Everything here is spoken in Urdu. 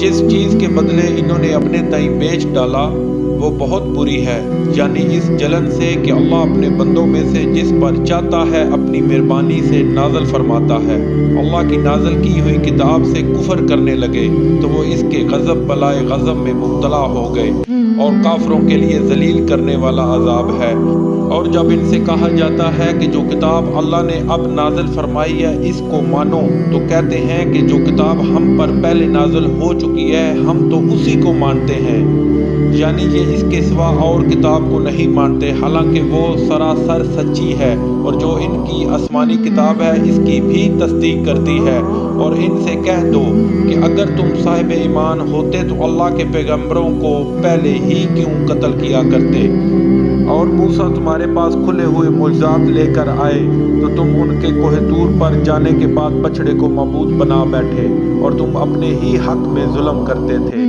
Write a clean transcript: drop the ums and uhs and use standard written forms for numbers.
جس چیز کے بدلے انہوں نے اپنے تئیں بیچ ڈالا وہ بہت بری ہے، یعنی اس جلن سے کہ اللہ اپنے بندوں میں سے جس پر چاہتا ہے اپنی مہربانی سے نازل فرماتا ہے۔ اللہ کی نازل کی ہوئی کتاب سے کفر کرنے لگے تو وہ اس کے غضب بلائے غضب میں مبتلا ہو گئے، اور کافروں کے لیے ذلیل کرنے والا عذاب ہے۔ اور جب ان سے کہا جاتا ہے کہ جو کتاب اللہ نے اب نازل فرمائی ہے اس کو مانو، تو کہتے ہیں کہ جو کتاب ہم پر پہلے نازل ہو چکی ہے ہم تو اسی کو مانتے ہیں، یعنی یہ اس کے سوا اور کتاب کو نہیں مانتے، حالانکہ وہ سراسر سچی ہے، اور جو ان کی آسمانی کتاب ہے اس کی بھی تصدیق کرتی ہے۔ اور ان سے کہہ دو کہ اگر تم صاحب ایمان ہوتے تو اللہ کے پیغمبروں کو پہلے ہی کیوں قتل کیا کرتے، اور موسیٰ تمہارے پاس کھلے ہوئے معجزات لے کر آئے تو تم ان کے کوہ طور پر جانے کے بعد بچڑے کو معبود بنا بیٹھے، اور تم اپنے ہی حق میں ظلم کرتے تھے۔